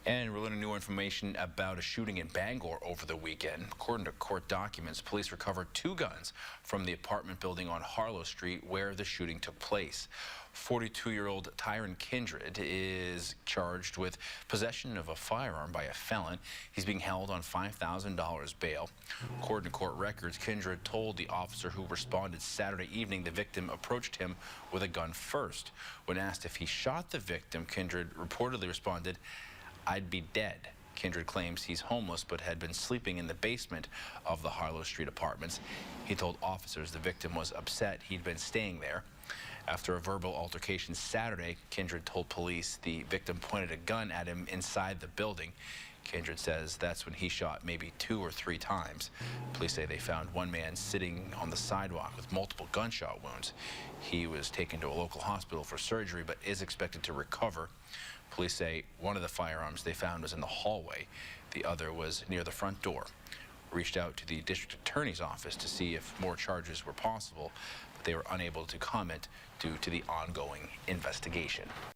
And we're learning new information about a shooting in Bangor over the weekend. According to court documents, police recovered 2 guns from the apartment building on Harlow Street where the shooting took place. 42-year-old Tyron Kindred is charged with possession of a firearm by a felon. He's being held on $5,000 bail. According to court records, Kindred told the officer who responded Saturday evening the victim approached him with a gun first. When asked if he shot the victim, Kindred reportedly responded, "I'd be dead." Kindred claims he's homeless but had been sleeping in the basement of the Harlow Street apartments. He told officers the victim was upset he'd been staying there. After a verbal altercation Saturday, Kindred told police the victim pointed a gun at him inside the building. Kindred says that's when he shot maybe 2 or 3 times. Police say they found one man sitting on the sidewalk with multiple gunshot wounds. He was taken to a local hospital for surgery but is expected to recover. Police say one of the firearms they found was in the hallway. The other was near the front door. Reached out to the district attorney's office to see if more charges were possible, but they were unable to comment due to the ongoing investigation.